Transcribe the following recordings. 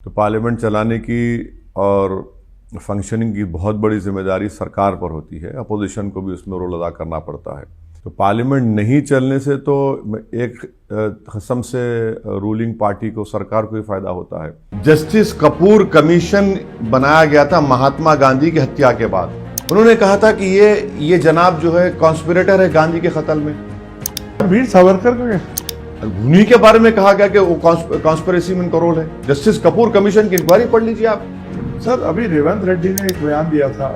तो पार्लियामेंट चलाने की और फंक्शनिंग की बहुत बड़ी जिम्मेदारी सरकार पर होती है। अपोजिशन को भी उसमें रोल अदा करना पड़ता है। तो पार्लियामेंट नहीं चलने से तो एक किस्म से रूलिंग पार्टी को, सरकार को ही फायदा होता है। जस्टिस कपूर कमीशन बनाया गया था महात्मा गांधी की हत्या के बाद। उन्होंने कहा था कि ये जनाब जो है कॉन्स्पिरेटर है गांधी के कत्ल में। वीर सावरकर का उन्हीं के बारे में कहा गया कि वो कॉन्स्पिरेसी में उनका रोल है। जस्टिस कपूर कमीशन की इंक्वायरी पढ़ लीजिए आप। सर, अभी रेवंत रेड्डी ने एक बयान दिया था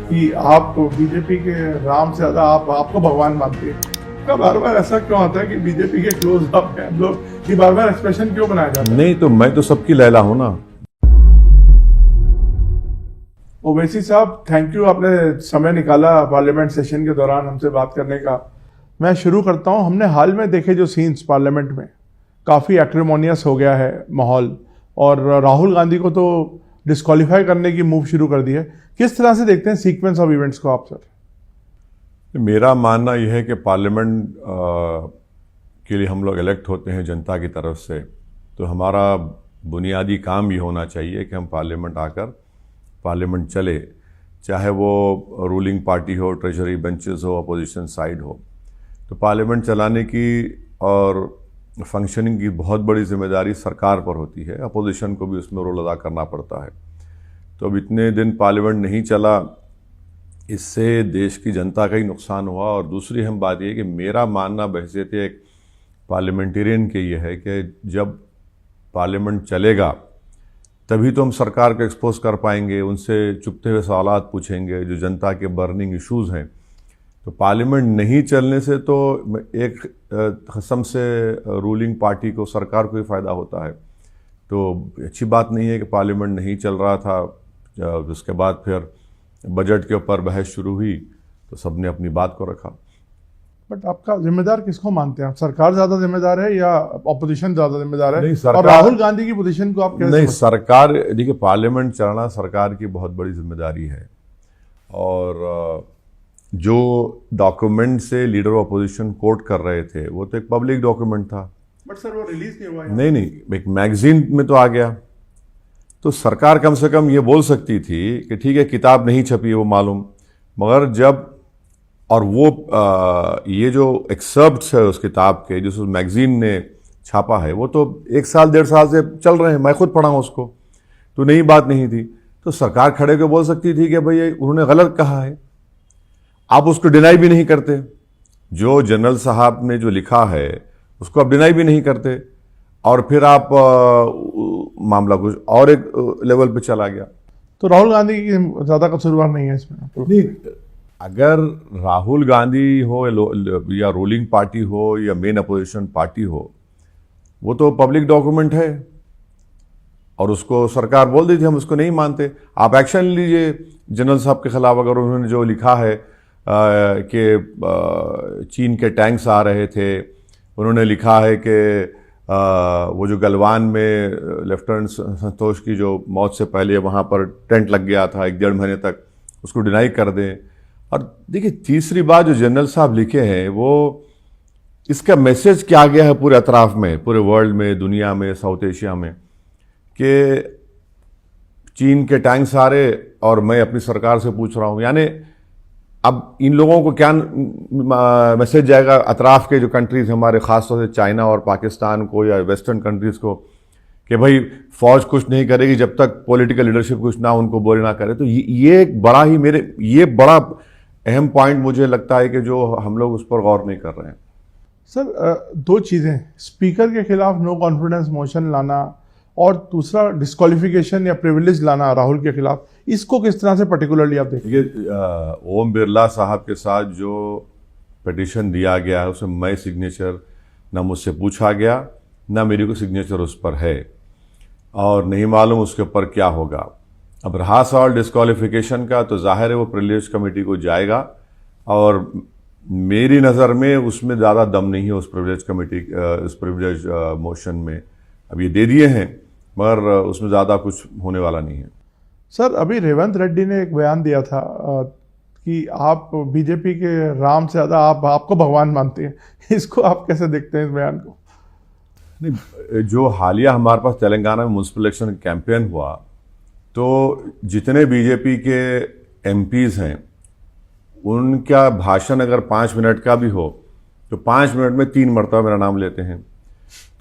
कि आप बीजेपी के राम से ज्यादा आपको भगवान मानते हैं। बार बार ऐसा क्यों होता है कि बीजेपी के क्लोज अप हैं लोग, ये बार बार एक्सप्रेशन क्यों बनाया जाता है? नहीं तो मैं तो सबकी लैला हूं ना। ओवैसी साहब, थैंक यू, आपने समय निकाला पार्लियामेंट सेशन के दौरान हमसे बात करने का। मैं शुरू करता हूं। हमने हाल में देखे जो सीन्स पार्लियामेंट में, काफ़ी एक्रिमोनियस हो गया है माहौल, और राहुल गांधी को तो डिस्क्वालीफाई करने की मूव शुरू कर दी है। किस तरह से देखते हैं सीक्वेंस ऑफ इवेंट्स को आप सर? मेरा मानना यह है कि पार्लियामेंट के लिए हम लोग इलेक्ट होते हैं जनता की तरफ से, तो हमारा बुनियादी काम ये होना चाहिए कि हम पार्लियामेंट आकर पार्लियामेंट चले, चाहे वो रूलिंग पार्टी हो, ट्रेजरी बेंचेस हो, अपोजिशन साइड हो। तो पार्लियामेंट चलाने की और फंक्शनिंग की बहुत बड़ी जिम्मेदारी सरकार पर होती है। अपोजिशन को भी उसमें रोल अदा करना पड़ता है। तो अब इतने दिन पार्लियामेंट नहीं चला, इससे देश की जनता का ही नुकसान हुआ। और दूसरी अहम बात यह कि मेरा मानना बहैसियत एक पार्लियामेंटेरियन के ये है कि जब पार्लियामेंट चलेगा तभी तो हम सरकार को एक्सपोज कर पाएंगे, उनसे चुपते हुए सवालात पूछेंगे जो जनता के बर्निंग इश्यूज़ हैं। तो पार्लियामेंट नहीं चलने से तो एक किस्म से रूलिंग पार्टी को, सरकार को ही फायदा होता है। तो अच्छी बात नहीं है कि पार्लियामेंट नहीं चल रहा था। उसके बाद फिर बजट के ऊपर बहस शुरू हुई तो सबने अपनी बात को रखा। बट आपका जिम्मेदार किसको मानते हैं? सरकार ज्यादा जिम्मेदार है या अपोजिशन ज्यादा जिम्मेदार है? नहीं, सरकार। और राहुल गांधी की पोजीशन को आप कैसे नहीं, सरकार, देखिए पार्लियामेंट चलाना सरकार की बहुत बड़ी जिम्मेदारी है। और जो डॉक्यूमेंट से लीडर ऑफ अपोजिशन कोट कर रहे थे वो तो एक पब्लिक डॉक्यूमेंट था। बट सर, वो रिलीज नहीं हुआ। नहीं, एक मैगजीन में तो आ गया। तो सरकार कम से कम ये बोल सकती थी कि ठीक है किताब नहीं छपी है वो मालूम, मगर जब और वो ये जो एक्सर्प्ट्स है उस किताब के, जो उस मैगजीन ने छापा है, वो तो 1 साल 1.5 साल से चल रहे हैं। मैं खुद पढ़ा हूँ उसको, तो नई बात नहीं थी। तो सरकार खड़े होकर बोल सकती थी कि भाई उन्होंने गलत कहा है। आप उसको डिनाई भी नहीं करते। जो जनरल साहब ने जो लिखा है उसको आप डिनाई भी नहीं करते, और फिर आप मामला कुछ और एक लेवल पे चला गया। तो राहुल गांधी की ज्यादा कसूरवार नहीं है इसमें? नहीं, अगर राहुल गांधी हो या रूलिंग पार्टी हो या मेन अपोजिशन पार्टी हो, वो तो पब्लिक डॉक्यूमेंट है और उसको सरकार बोल दी थी हम उसको नहीं मानते। आप एक्शन लीजिए जनरल साहब के खिलाफ। अगर उन्होंने जो लिखा है कि चीन के टैंक्स आ रहे थे, उन्होंने लिखा है कि वो जो गलवान में लेफ्टिनेंट संतोष की जो मौत से पहले वहाँ पर टेंट लग गया था 1-1.5 महीने तक, उसको डिनाई कर दें। और देखिए तीसरी बात जो जनरल साहब लिखे हैं, वो इसका मैसेज क्या गया है पूरे अतराफ में, पूरे वर्ल्ड में, दुनिया में, साउथ एशिया में, कि चीन के टैंक्स आ रहे और मैं अपनी सरकार से पूछ रहा हूँ। यानी अब इन लोगों को क्या मैसेज जाएगा अतराफ के जो कंट्रीज हमारे, खासतौर से चाइना और पाकिस्तान को या वेस्टर्न कंट्रीज को, कि भाई फौज कुछ नहीं करेगी जब तक पॉलिटिकल लीडरशिप कुछ ना उनको बोले ना करे। तो ये एक बड़ा ही ये बड़ा अहम पॉइंट मुझे लगता है कि जो हम लोग उस पर गौर नहीं कर रहे हैं। सर, 2 चीज़ें, स्पीकर के खिलाफ नो कॉन्फिडेंस मोशन लाना और दूसरा डिस्क्वालिफिकेशन या प्रिविलेज लाना राहुल के खिलाफ, इसको किस तरह से पर्टिकुलरली आप देखिए? ओम बिरला साहब के साथ जो पिटीशन दिया गया है उसमें मैं सिग्नेचर ना मुझसे पूछा गया, ना मेरी को सिग्नेचर उस पर है, और नहीं मालूम उसके ऊपर क्या होगा। अब रहा सवाल डिस्क्वालिफिकेशन का, तो जाहिर है वो प्रिविलेज कमेटी को जाएगा, और मेरी नज़र में उसमें ज़्यादा दम नहीं है उस प्रिविलेज कमेटी, उस प्रिविलेज मोशन में। अब ये दे दिए हैं मगर उसमें ज़्यादा कुछ होने वाला नहीं है। सर, अभी रेवंत रेड्डी ने एक बयान दिया था कि आप बीजेपी के राम से ज़्यादा आपको भगवान मानते हैं। इसको आप कैसे देखते हैं, इस बयान को? नहीं, जो हालिया हमारे पास तेलंगाना में म्यूनसिपल इलेक्शन कैंपेन हुआ, तो जितने बीजेपी के एमपीज हैं उनका भाषण अगर 5 मिनट का भी हो तो 5 मिनट में 3 मरतबा मेरा नाम लेते हैं।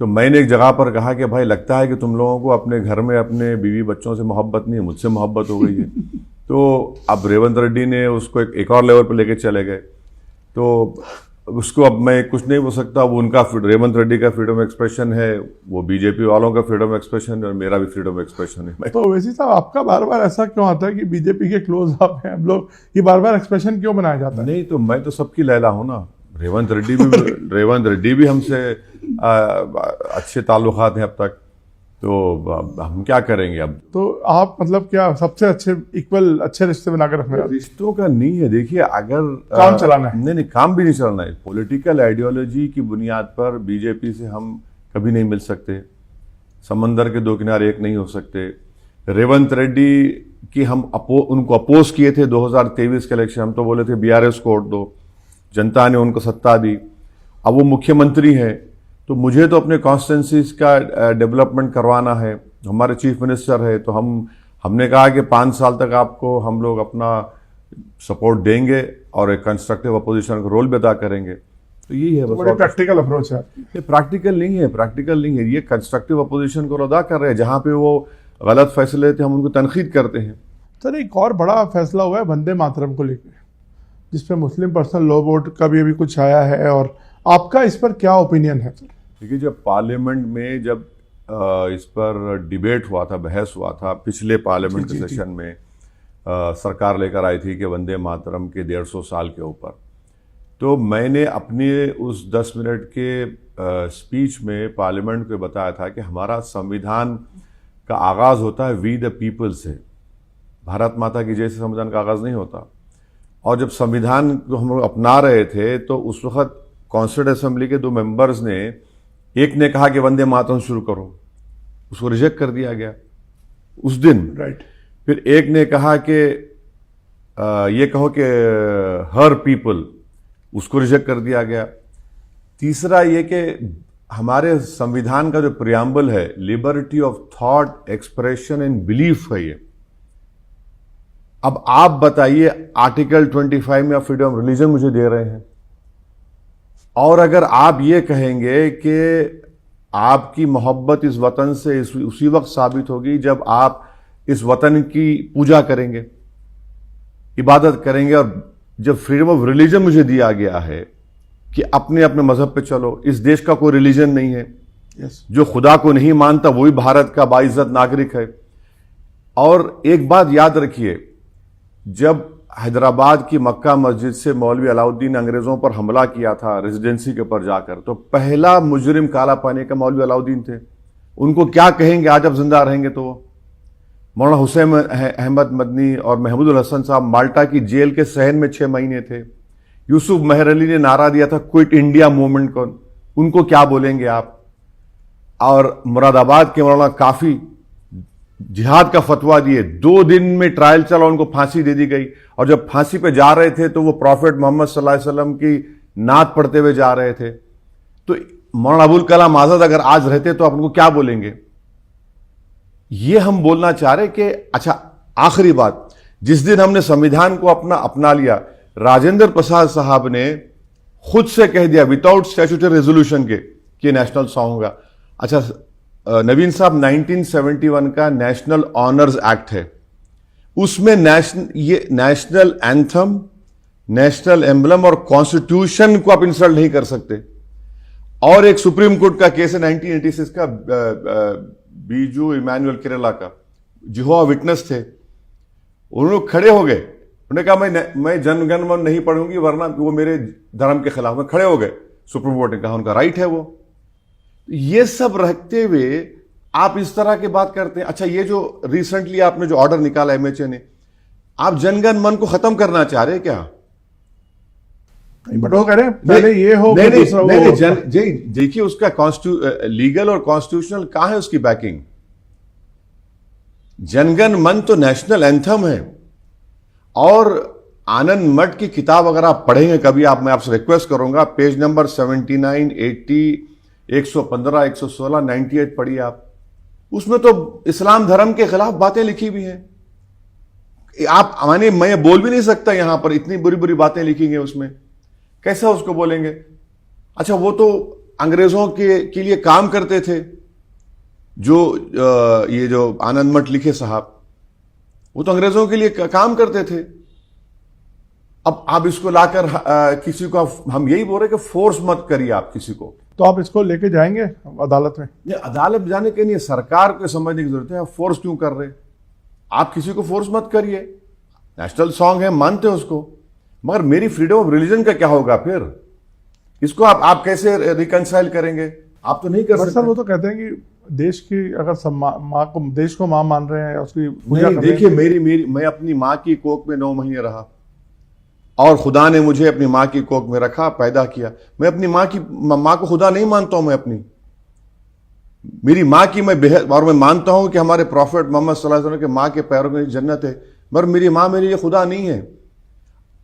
तो मैंने एक जगह पर कहा कि भाई लगता है कि तुम लोगों को अपने घर में अपने बीवी बच्चों से मोहब्बत नहीं है, मुझसे मोहब्बत हो गई है। तो अब रेवंत रेड्डी ने उसको एक और लेवल पर लेके चले गए, तो उसको अब मैं कुछ नहीं बोल सकता। वो उनका रेवंत रेड्डी का फ्रीडम एक्सप्रेशन है, वो बीजेपी वालों का फ्रीडम एक्सप्रेशन है और मेरा भी फ्रीडम एक्सप्रेशन है। तो वैसे साहब आपका बार बार ऐसा क्यों आता है कि बीजेपी के क्लोज आप हैं हम लोग, ये बार बार एक्सप्रेशन क्यों बनाया जाता है? नहीं, तो मैं तो सबकी लैला हूं ना। रेवंत रेड्डी भी हमसे अच्छे ताल्लुकात हैं अब तक, तो अब हम क्या करेंगे अब? तो आप मतलब क्या सबसे अच्छे इक्वल अच्छे रिश्ते बनाकर रखना चाहते हैं? रिश्तों का नहीं है, देखिए अगर काम चलाना है। नहीं, काम भी नहीं चलाना है। पॉलिटिकल आइडियोलॉजी की बुनियाद पर बीजेपी से हम कभी नहीं मिल सकते, समंदर के दो किनारे एक नहीं हो सकते। रेवंत रेड्डी की हम उनको अपोज किए थे 2023 के इलेक्शन, हम तो बोले थे बीआरएस को वोट दो, जनता ने उनको सत्ता दी। अब वो मुख्यमंत्री हैं, तो मुझे तो अपने कॉन्स्टिट्यूंसीज का डेवलपमेंट करवाना है। हमारे चीफ मिनिस्टर है, तो हमने कहा कि 5 साल तक आपको हम लोग अपना सपोर्ट देंगे और एक कंस्ट्रक्टिव अपोजिशन का रोल भी अदा करेंगे। तो यही है, बड़ी प्रैक्टिकल अप्रोच है। ये प्रैक्टिकल नहीं है, ये कंस्ट्रक्टिव अपोजिशन को अदा कर रहे हैं। जहां पे वो गलत फैसले लेते हैं हम उनको तनकीद करते हैं। सर एक और बड़ा फैसला हुआ है वंदे मातरम को लेकर, जिसपे मुस्लिम पर्सनल लॉ बोर्ड का भी अभी कुछ आया है, और आपका इस पर क्या ओपिनियन है? देखिए, जब पार्लियामेंट में जब इस पर डिबेट हुआ था, बहस हुआ था पिछले पार्लियामेंट के सेशन में, सरकार लेकर आई थी कि वंदे मातरम के 150 साल के ऊपर, तो मैंने अपने उस 10 मिनट के स्पीच में पार्लियामेंट को बताया था कि हमारा संविधान का आगाज होता है वी द पीपल से, भारत माता की जैसे संविधान का आगाज नहीं होता। और जब संविधान को हम लोग अपना रहे थे तो उस वक्त कॉन्स्टिट्यूंट असेंबली के 2 मेंबर्स ने, एक ने कहा कि वंदे मातरम शुरू करो, उसको रिजेक्ट कर दिया गया उस दिन। राइट। फिर एक ने कहा कि ये कहो कि हर पीपल, उसको रिजेक्ट कर दिया गया। तीसरा ये कि हमारे संविधान का जो प्रियम्बल है, liberty of thought, expression and belief है ये। अब आप बताइए, आर्टिकल 25 में आप फ्रीडम ऑफ रिलीजन मुझे दे रहे हैं, और अगर आप ये कहेंगे कि आपकी मोहब्बत इस वतन से उसी वक्त साबित होगी जब आप इस वतन की पूजा करेंगे, इबादत करेंगे, और जब फ्रीडम ऑफ रिलीजन मुझे दिया गया है कि अपने अपने मजहब पे चलो, इस देश का कोई रिलीजन नहीं है। जो खुदा को नहीं मानता वही भारत का बाइज्जत नागरिक है। और एक बात याद रखिए, जब हैदराबाद की मक्का मस्जिद से मौलवी अलाउद्दीन ने अंग्रेजों पर हमला किया था रेजिडेंसी के ऊपर जाकर, तो पहला मुजरिम काला पानी का मौलवी अलाउद्दीन थे। उनको क्या कहेंगे आज अब जिंदा रहेंगे तो? मौलाना हुसैन अहमद मदनी और महमूदुल हसन साहब माल्टा की जेल के सहन में 6 महीने थे। यूसुफ मेहर अली ने नारा दिया था क्विट इंडिया मूवमेंट को, उनको क्या बोलेंगे आप? और मुरादाबाद के मौलाना काफी जिहाद का फतवा दिए, 2 दिन में ट्रायल चला, उनको फांसी दे दी गई। और जब फांसी पे जा रहे थे तो वो प्रॉफेट मोहम्मद सल्लल्लाहु अलैहि वसल्लम की नात पढ़ते हुए जा रहे थे। तो मौलाना अबुल कलाम आजाद अगर आज रहते तो आप उनको क्या बोलेंगे? ये हम बोलना चाह रहे कि अच्छा, आखिरी बात, जिस दिन हमने संविधान को अपना लिया, राजेंद्र प्रसाद साहब ने खुद से कह दिया विदाउट स्टैट्यूटरी रेजोल्यूशन के कि नेशनल सॉन्ग होगा। अच्छा नवीन साहब, 1971 का नेशनल ऑनर्स एक्ट है, उसमें नेशनल एंथम, नेशनल एम्बलम और कॉन्स्टिट्यूशन को आप इंसल्ट नहीं कर सकते। और एक सुप्रीम कोर्ट का केस है 1986 का, बीजू इमैनुअल केरला का, जिहोवा विटनेस थे, उन्होंने खड़े हो गए, उन्होंने कहा मैं जनगण मन नहीं पढ़ूंगी वरना वो मेरे धर्म के खिलाफ में, खड़े हो गए। सुप्रीम कोर्ट ने कहा उनका राइट है वो। ये सब रखते हुए आप इस तरह की बात करते हैं। अच्छा, ये जो रिसेंटली आपने जो ऑर्डर निकाला एमएचए ने, आप जनगण मन को खत्म करना चाह रहे क्या? बट वो कह रहे हैं पहले ये हो, देखिए उसका लीगल और कॉन्स्टिट्यूशनल कहां है उसकी बैकिंग? जनगण मन तो नेशनल एंथम है। और आनंद मठ की किताब अगर आप पढ़ेंगे कभी, मैं आपसे रिक्वेस्ट करूंगा, पेज नंबर 79, 80 115, 116, 98 पढ़िए आप, उसमें तो इस्लाम धर्म के खिलाफ बातें लिखी हुई हैं। आप माने मैं बोल भी नहीं सकता यहां पर, इतनी बुरी बुरी बातें लिखी गई उसमें, कैसा उसको बोलेंगे? अच्छा, वो तो अंग्रेजों के लिए काम करते थे, जो ये जो आनंद मठ लिखे साहब, वो तो अंग्रेजों के लिए काम करते थे। अब आप इसको लाकर किसी को हम यही बोल रहे कि फोर्स मत करिए आप किसी को। तो आप इसको लेके जाएंगे अदालत में? ये अदालत जाने के लिए सरकार को समझने की जरूरत है, आप फोर्स क्यों कर रहे? आप किसी को फोर्स मत करिए, नेशनल सॉन्ग है, मानते हो उसको, मगर मेरी फ्रीडम ऑफ रिलीजन का क्या होगा फिर? इसको आप कैसे रिकंसाइल करेंगे? आप तो नहीं कर सकते। सर वो तो कहते हैं कि देश की अगर माँ को, देश को माँ मान रहे हैं, उसकी पूजा नहीं, देखिए मैं अपनी माँ की कोख में 9 महीने रहा, और खुदा ने मुझे अपनी माँ की कोख में रखा, पैदा किया। मैं अपनी माँ को खुदा नहीं मानता हूं, मैं अपनी मेरी माँ की मैं बेहद, और मैं मानता हूं कि हमारे प्रॉफिट मोहम्मद सल्लल्लाहु अलैहि वसल्लम के माँ के पैरों में जन्नत है, मगर मेरी माँ मेरे लिए खुदा नहीं है।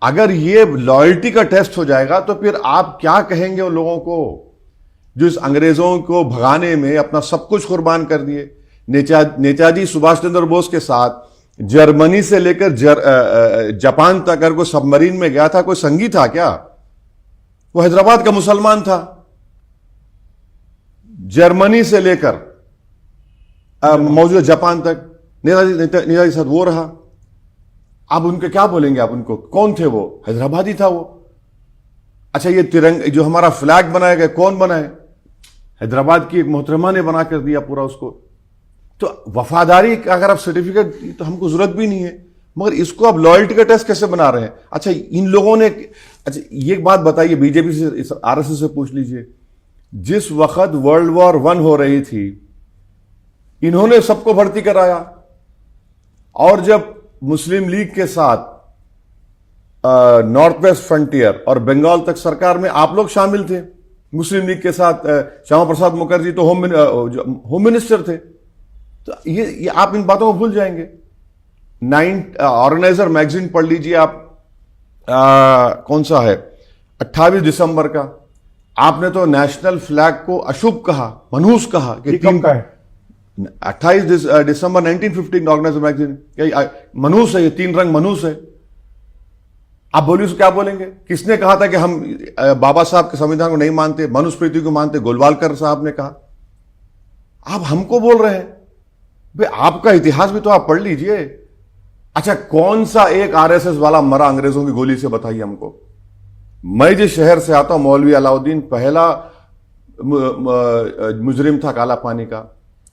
अगर ये लॉयल्टी का टेस्ट हो जाएगा तो फिर आप क्या कहेंगे उन लोगों को जो इस अंग्रेजों को भगाने में अपना सब कुछ कुर्बान कर दिए? नेताजी सुभाष चंद्र बोस के साथ जर्मनी से लेकर जापान तक अगर कोई सबमरीन में गया था, कोई संगी था क्या? वो हैदराबाद का मुसलमान था। जर्मनी से लेकर मौजूदा जापान तक नेताजी साथ वो रहा। आप उनके क्या बोलेंगे? आप उनको, कौन थे वो? हैदराबादी था वो। अच्छा, ये तिरंगा जो हमारा फ्लैग बनाया गया, कौन बनाए? हैदराबाद की एक मोहतरमा ने बना कर दिया पूरा उसको। तो वफादारी का अगर आप सर्टिफिकेट, तो हमको जरूरत भी नहीं है, मगर इसको आप लॉयल्टी का टेस्ट कैसे बना रहे हैं? अच्छा, इन लोगों ने, अच्छा ये एक बात बताइए, बीजेपी से, आरएसएस से पूछ लीजिए, जिस वक्त वर्ल्ड वॉर 1 हो रही थी, इन्होंने सबको भर्ती कराया, और जब मुस्लिम लीग के साथ नॉर्थ वेस्ट फ्रंटियर और बंगाल तक सरकार में आप लोग शामिल थे, मुस्लिम लीग के साथ श्यामा प्रसाद मुखर्जी तो होम मिनिस्टर थे। तो ये आप इन बातों को भूल जाएंगे। ऑर्गेनाइजर मैगजीन पढ़ लीजिए आप, कौन सा है, 28 दिसंबर का, आपने तो नेशनल फ्लैग को अशुभ कहा, मनहूस कहा कि कब का है? 28 दिसंबर 1915 ऑर्गेनाइजर मैगजीन, मनहूस है, ये 3 रंग मनहूस है। आप बोलिए उसको क्या बोलेंगे? किसने कहा था कि हम बाबा साहब के संविधान को नहीं मानते, मनुस्मृति को मानते? गोलवालकर साहब ने कहा। आप हमको बोल रहे हैं भाई, आपका इतिहास भी तो आप पढ़ लीजिए। अच्छा, कौन सा एक आरएसएस वाला मरा अंग्रेजों की गोली से, बताइए हमको। मैं जिस शहर से आता हूं, मौलवी अलाउद्दीन पहला मुजरिम था काला पानी का।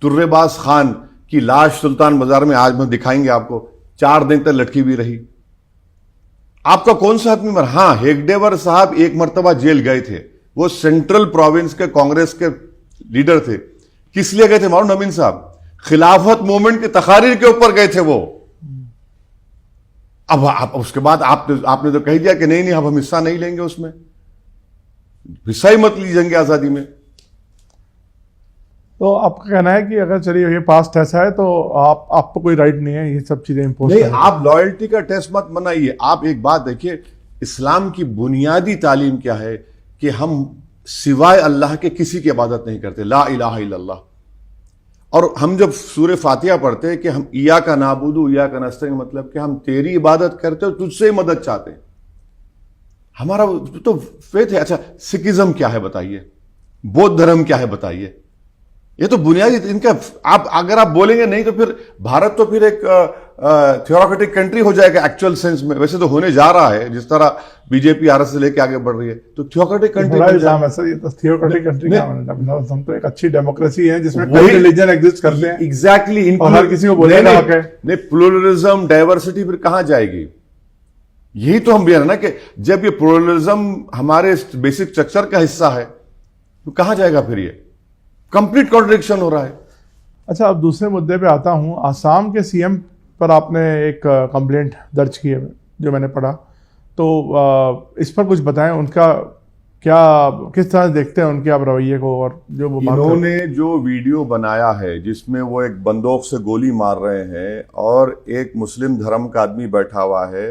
तुर्रेबाज खान की लाश सुल्तान बाजार में आज में दिखाएंगे आपको, 4 दिन तक लटकी हुई रही। आपका कौन सा आदमी मरा? हां, हेगडेवर साहब एक मर्तबा जेल गए थे, वो सेंट्रल प्रोविंस के कांग्रेस के लीडर थे। किस लिए गए थे मालूम? नवीन साहब, खिलाफत मूवमेंट की तकारीर के ऊपर गए थे वो। अब आप उसके बाद आपने तो कह दिया कि नहीं अब हम हिस्सा नहीं लेंगे, उसमें हिस्सा ही मत लीजिएंगे आजादी में। तो आपका कहना है कि अगर चलिए ये पास्ट ऐसा है तो आपको कोई राइट नहीं है ये सब चीजें इंपोज नहीं, आप लॉयल्टी का टेस्ट मत बनाइए। आप एक बात देखिए, इस्लाम की बुनियादी तालीम क्या है कि हम सिवाय अल्लाह के किसी की इबादत नहीं करते, ला इलाहा इल्लल्लाह। और हम जब सूरह फातिहा पढ़ते हैं कि हम इया का नाबुदु इया का नस्तईन, मतलब कि हम तेरी इबादत करते हो, तुझसे ही मदद चाहते हैं, हमारा तो फेथ है। अच्छा, सिखिज्म क्या है बताइए, बौद्ध धर्म क्या है बताइए, ये तो बुनियादी इनका। आप अगर आप बोलेंगे नहीं तो फिर भारत तो फिर एक थियोरेटिक कंट्री हो जाएगा एक्चुअल सेंस में। वैसे तो होने जा रहा है, जिस तरह बीजेपी आरएसएस से लेके आगे बढ़ रही है, तो थियोरेटिक कंट्री है सर। ये तो थियोरेटिक कंट्री क्या मतलब, हम तो एक अच्छी डेमोक्रेसी है जिसमें कई रिलीजन एग्जिस्ट करते हैं। एग्जैक्टली, और हर किसी को बोलने का हक है। नहीं, प्लुरलिज्म डाइवर्सिटी फिर कहां जाएगी? यही तो हम भी है ना कि जब ये प्लुरलिज्म हमारे बेसिक स्ट्रक्चर का हिस्सा है तो कहां जाएगा फिर? ये कंप्लीट कॉन्ट्रडिक्शन हो रहा है। अच्छा, अब दूसरे मुद्दे पे आता हूं। आसाम के सीएम पर आपने एक कंप्लेंट दर्ज की है, जो मैंने पढ़ा, तो इस पर कुछ बताएं। उनका क्या, किस तरह देखते हैं उनके आप रवैये को? और जो वो इन्होंने जो वीडियो बनाया है जिसमें वो एक बंदूक से गोली मार रहे हैं और एक मुस्लिम धर्म का आदमी बैठा हुआ है,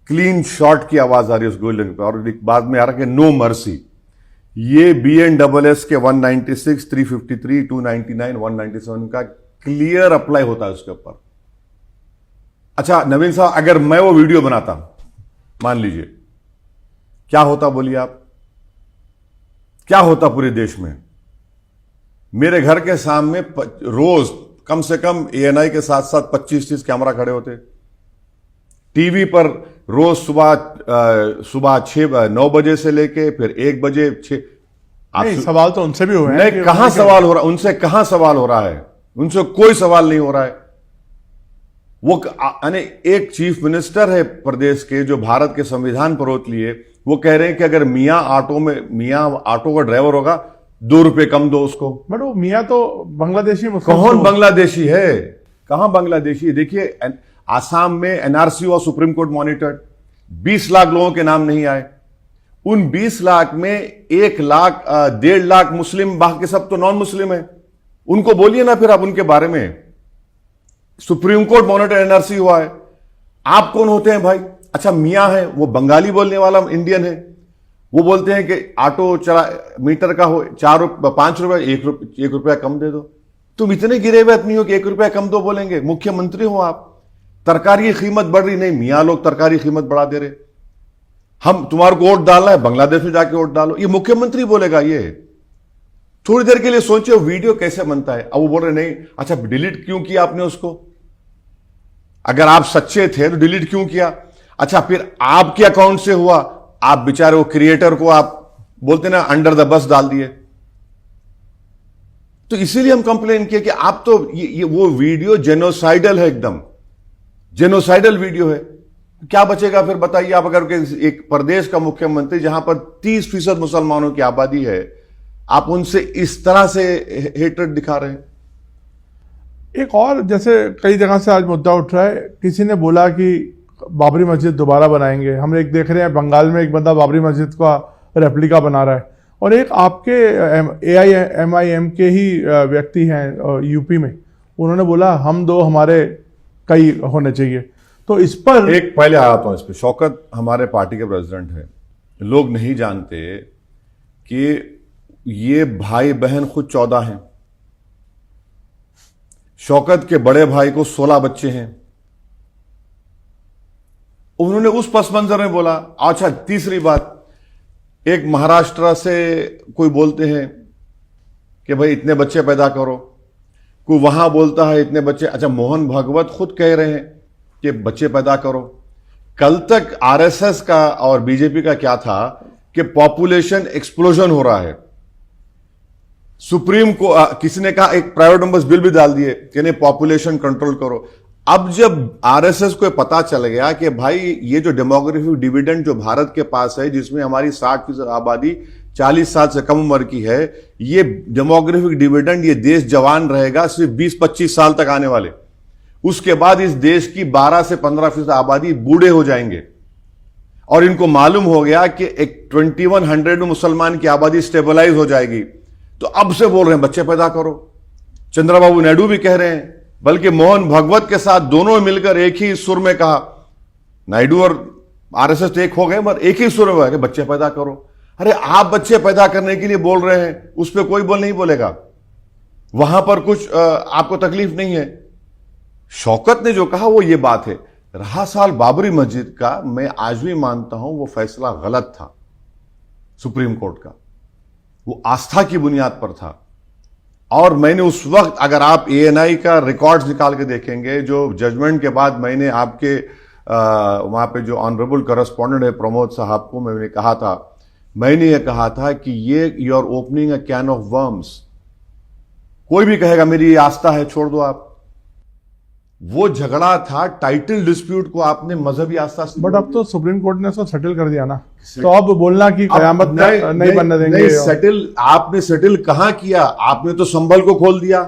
क्लीन शॉट की आवाज आ रही है उस गोली पर, और बाद में आ रहा है नो मर्सी। ये BNSS के 196, 353, 299, 197 का क्लियर अप्लाई होता है उसके ऊपर। अच्छा नवीन साहब, अगर मैं वो वीडियो बनाता, मान लीजिए, क्या होता बोलिए आप? क्या होता पूरे देश में? मेरे घर के सामने रोज कम से कम ANI के साथ साथ 25-30 कैमरा खड़े होते। टीवी पर रोज सुबह 9 बजे से लेके फिर 1 बजे 6। नहीं, सवाल तो उनसे भी हुए हैं नहीं, कहां सवाल हो रहा? उनसे कहां सवाल हो रहा है? उनसे कोई सवाल नहीं हो रहा है। वो यानी एक चीफ मिनिस्टर है प्रदेश के जो भारत के संविधान पर ओथ लिए, वो कह रहे हैं कि अगर मियां ऑटो का ड्राइवर होगा 2 रुपए कम दो उसको। बट वो मियां तो बांग्लादेशी मुस्लिम। कौन बांग्लादेशी है? कहां बांग्लादेशी है? देखिए आसाम में NRC और सुप्रीम कोर्ट मॉनिटर्ड, 20 लाख लोगों के नाम नहीं आए। उन 20 लाख में 1 लाख 1.5 लाख मुस्लिम, बाकी सब तो नॉन मुस्लिम है। उनको बोलिए ना फिर आप उनके बारे में। सुप्रीम कोर्ट मॉनिटर NRC हुआ है। आप कौन होते हैं भाई? अच्छा मियां है, वो बंगाली बोलने वाला इंडियन है, वो बोलते हैं कि ऑटो चला मीटर का हो 5 रुपए, 1 रुपया कम दे दो। तुम इतने गिरे हुए आदमी हो कि 1 रुपया कम दो बोलेंगे? मुख्यमंत्री हो आप। तरकारी की कीमत बढ़ रही, नहीं मियां लोग तरकारी की कीमत बढ़ा दे रहे। हम तुम्हारे को वोट डालना है, बांग्लादेश में जाके वोट डालो, ये मुख्यमंत्री बोलेगा? ये थोड़ी देर के लिए सोचो वीडियो कैसे बनता है। अब वो बोल रहे नहीं, अच्छा डिलीट क्यों किया आपने उसको? अगर आप सच्चे थे तो डिलीट क्यों किया? अच्छा फिर आपके अकाउंट से हुआ, आप बेचारे वो क्रिएटर को आप बोलते ना अंडर द बस डाल दिए। तो इसीलिए हम कंप्लेन किए कि आप तो ये वो वीडियो जेनोसाइडल है, एकदम जेनोसाइडल वीडियो है। क्या बचेगा फिर बताइए आप? अगर एक प्रदेश का मुख्यमंत्री जहां पर 30% मुसलमानों की आबादी है, आप उनसे इस तरह से हेट्रेड दिखा रहे हैं। एक और, जैसे कई जगह से आज मुद्दा उठ रहा है, किसी ने बोला कि बाबरी मस्जिद दोबारा बनाएंगे। हम एक देख रहे हैं बंगाल में एक बंदा बाबरी मस्जिद का रेप्लिका बना रहा है, और एक आपके AIMIM के ही व्यक्ति हैं यूपी में, उन्होंने बोला हम दो हमारे कई होने चाहिए। तो इस पर एक पहले आता हूं इस पर। शौकत हमारे पार्टी के प्रेसिडेंट हैं। लोग नहीं जानते कि ये भाई बहन खुद 14 हैं। शौकत के बड़े भाई को 16 बच्चे हैं। उन्होंने उस पस मंजर में बोला। अच्छा तीसरी बात, एक महाराष्ट्र से कोई बोलते हैं कि भाई इतने बच्चे पैदा करो, कोई वहां बोलता है इतने बच्चे। अच्छा मोहन भागवत खुद कह रहे हैं कि बच्चे पैदा करो। कल तक RSS का और बीजेपी का क्या था कि पॉपुलेशन एक्सप्लोजन हो रहा है। सुप्रीम को किसी ने कहा, एक प्राइवेट नंबर्स बिल भी डाल दिए कि नहीं पॉपुलेशन कंट्रोल करो। अब जब RSS को पता चल गया कि भाई ये जो डेमोग्राफिक डिविडेंड जो भारत के पास है, जिसमें हमारी 60% आबादी 40 साल से कम उम्र की है, ये डेमोग्राफिक डिविडेंड, ये देश जवान रहेगा सिर्फ 20-25 साल तक आने वाले। उसके बाद इस देश की 12 से 15% आबादी बूढ़े हो जाएंगे। और इनको मालूम हो गया कि एक 2100 में मुसलमान की आबादी स्टेबलाइज हो जाएगी। तो अब से बोल रहे हैं बच्चे पैदा करो। चंद्रबाबू नायडू भी कह रहे हैं, बल्कि मोहन भागवत के साथ दोनों मिलकर एक ही सुर में कहा, नायडू और RSS तो एक हो गए, मगर एक ही सुर में बच्चे पैदा करो। अरे आप बच्चे पैदा करने के लिए बोल रहे हैं, उस पर कोई नहीं बोलेगा, वहां पर कुछ आपको तकलीफ नहीं है। शौकत ने जो कहा वो ये बात है। रहा साल बाबरी मस्जिद का, मैं आज भी मानता हूं वो फैसला गलत था सुप्रीम कोर्ट का। वो आस्था की बुनियाद पर था। और मैंने उस वक्त, अगर आप ANI का रिकॉर्ड्स निकाल के देखेंगे, जो जजमेंट के बाद मैंने आपके वहां पे जो ऑनरेबल करस्पॉन्डेंट है प्रमोद साहब को मैंने ये कहा था कि ये you are opening a can of worms. कोई भी कहेगा मेरी ये आस्था है, छोड़ दो आप। वो झगड़ा था टाइटल डिस्प्यूट को आपने मजहबी आस्था से। बट अब तो सुप्रीम कोर्ट ने उसको सेटल कर दिया ना, तो अब बोलना कि कयामत नहीं बनने देंगे। सेटल आपने सेटल कहां किया? आपने तो संभल को खोल दिया,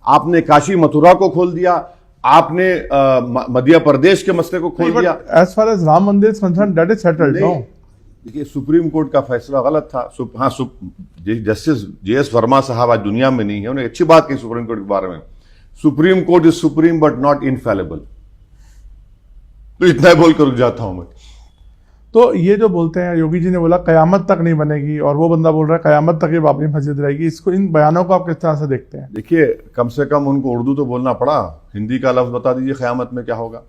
आपने काशी मथुरा को खोल दिया, आपने मध्य प्रदेश के मसले को खोल दिया। As far as Ram Mandir is concerned, that is settled. No, देखिए सुप्रीम कोर्ट का फैसला गलत था। हाँ, जस्टिस JS वर्मा साहब आज दुनिया में नहीं है, उन्हें अच्छी बात कही सुप्रीम कोर्ट के बारे में। Supreme court is supreme but not infallible. तो इतना बोलकर रुक जाता हूं मैं। तो ये जो बोलते हैं, योगी जी ने बोला कयामत तक नहीं बनेगी, और वो बंदा बोल रहा है कयामत तक ये बाबरी मस्जिद रहेगी, इसको, इन बयानों को आप किस तरह से देखते हैं? देखिए, कम से कम उनको उर्दू तो बोलना पड़ा, हिंदी का लफ्ज बता दीजिए क़यामत में क्या होगा,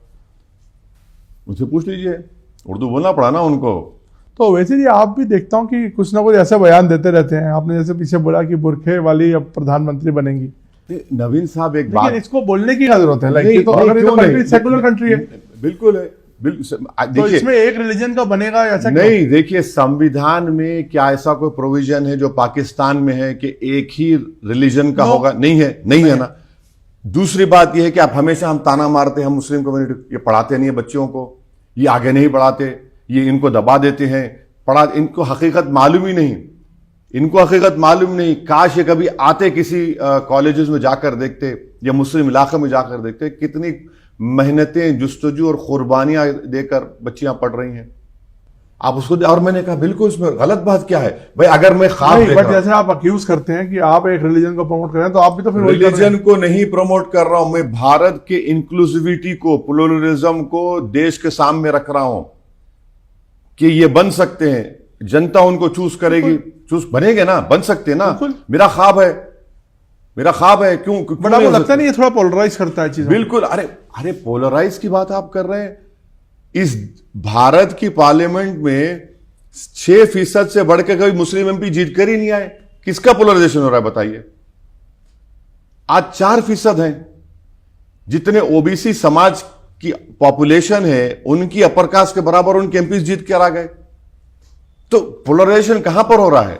उनसे पूछ लीजिए, उर्दू बोलना पड़ा ना उनको। तो वैसे ही आप भी देखता हूँ कि कुछ ना कुछ ऐसे बयान देते रहते हैं। आपने जैसे पीछे बोला कि बुरखे वाली अब प्रधानमंत्री बनेंगी। नवीन साहब एक बात, इसको बोलने की क्या जरूरत है? नहीं, तो अगर क्यों नहीं? सेकुलर कंट्री है, बिल्कुल है, तो इसमें एक रिलीजन का बनेगा ऐसा नहीं। देखिए, संविधान में क्या ऐसा कोई प्रोविजन है जो पाकिस्तान में है कि एक ही रिलीजन का होगा? नहीं है, नहीं है ना। दूसरी बात यह है कि आप हमेशा हम ताना मारते हैं, हम मुस्लिम कम्युनिटी, ये पढ़ाते नहीं है बच्चों को, ये आगे नहीं बढ़ाते, ये इनको दबा देते हैं, इनको हकीकत मालूम ही नहीं, इनको हकीकत मालूम नहीं। काश ये कभी आते किसी कॉलेजेस में जाकर देखते या मुस्लिम इलाके में जाकर देखते कितनी मेहनतें, जुस्तजू और कुर्बानियां देकर बच्चियां पढ़ रही हैं। आप उसको, और मैंने कहा बिल्कुल इसमें गलत बात क्या है भाई? अगर मैं बट जैसे आप अक्यूज करते हैं कि आप एक रिलीजन को प्रमोट कर रहे हैं, तो आप भी तो फिर रिलीजन को नहीं प्रमोट कर रहा हूं मैं, भारत के इंक्लूसिविटी को, प्लुरलिज्म को देश के सामने रख रहा हूं कि ये बन सकते हैं, जनता उनको चूज करेगी, चूज बनेंगे ना, बन सकते हैं ना। मेरा ख्वाब है, मेरा ख्वाब है। क्यों बट आपको लगता नहीं ये थोड़ा पोलराइज करता है चीज? बिल्कुल। अरे पोलराइज की बात आप कर रहे हैं। इस भारत की पार्लियामेंट में 6% से बढ़ के कभी मुस्लिम एमपी जीत कर ही नहीं आए। किसका पोलराइजेशन हो रहा है बताइए? आज 4% है। जितने ओबीसी समाज की पॉपुलेशन है, उनकी अपर कास्ट के बराबर उनके एमपी जीत कर आ गए। तो पोलराइजेशन कहां पर हो रहा है?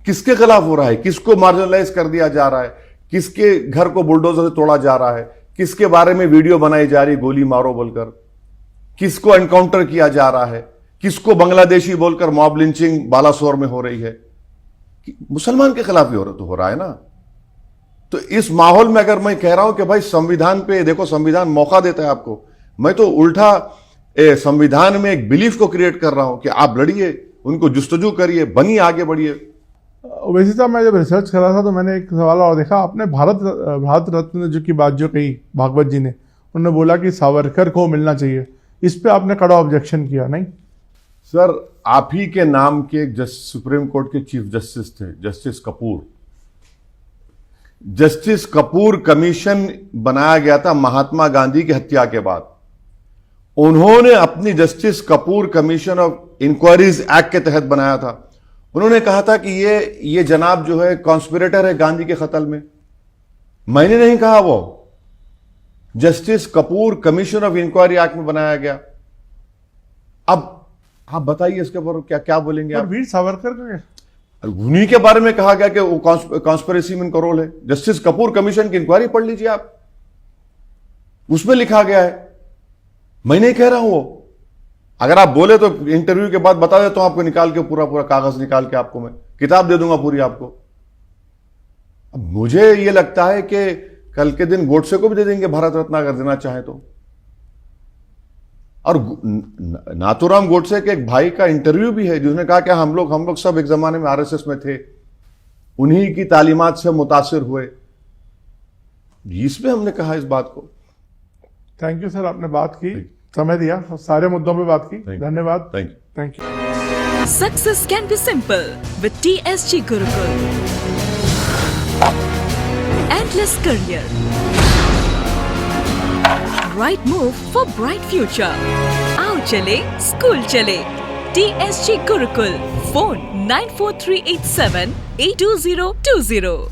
किसके खिलाफ हो रहा है? किसको मार्जिनलाइज कर दिया जा रहा है? किसके घर को बुलडोजर से तोड़ा जा रहा है? किसके बारे में वीडियो बनाई जा रही, गोली मारो बोलकर? किसको एनकाउंटर किया जा रहा है? किसको बांग्लादेशी बोलकर मॉब लिंचिंग बालासोर में हो रही है? मुसलमान के खिलाफ ही हो रहा है ना। तो इस माहौल में अगर मैं कह रहा हूं कि भाई संविधान पे देखो, संविधान मौका देता है आपको, मैं तो उल्टा संविधान में एक बिलीफ को क्रिएट कर रहा हूं कि आप लड़िए, उनको जुस्तजू करिए, बनिए, आगे बढ़िए। वैसे साहब, मैं जब रिसर्च कर रहा था तो मैंने एक सवाल और देखा। आपने भारत रत्न जो की बात जो कही भागवत जी ने, उन्होंने बोला कि सावरकर को मिलना चाहिए। इस पे आपने कड़ा ऑब्जेक्शन किया, नहीं? सर, आप ही के नाम के सुप्रीम कोर्ट के चीफ जस्टिस थे, justice Kapoor. Justice Kapoor commission बनाया गया था महात्मा गांधी की हत्या के बाद। उन्होंने अपनी justice Kapoor commission of inquiries act के तहत बनाया था। उन्होंने कहा था कि ये जनाब जो है कॉन्स्पिरेटर है गांधी के कत्ल में। मैंने नहीं कहा, वो justice Kapoor commission of inquiry act में बनाया गया। अब आप बताइए इसके ऊपर क्या क्या बोलेंगे आप? वीर सावरकर का उन्हीं के बारे में कहा गया कि वो कॉन्स्पिरेसी में इनका रोल है। जस्टिस कपूर कमीशन की इंक्वायरी पढ़ लीजिए आप, उसमें लिखा गया है। मैं नहीं कह रहा हूं वो। अगर आप बोले तो इंटरव्यू के बाद बता देता हूं आपको, निकाल के पूरा कागज निकाल के आपको मैं किताब दे दूंगा पूरी आपको। अब मुझे ये लगता है कि कल के दिन गोडसे को भी दे देंगे भारत रत्न अगर देना चाहे तो। और नाथूराम गोडसे के एक भाई का इंटरव्यू भी है जिसने कहा कि हम लोग सब एक जमाने में आरएसएस में थे, उन्हीं की तालीमात से मुतासिर हुए। इसमें हमने कहा इस बात को। थैंक यू सर, आपने बात की, समय दिया, सारे मुद्दों पे बात की। धन्यवाद। Thank you. Success can be simple with TSG Gurukul. Endless career. Right move for bright future. आओ चले, स्कूल चले। TSG Gurukul. Phone 94387 82020.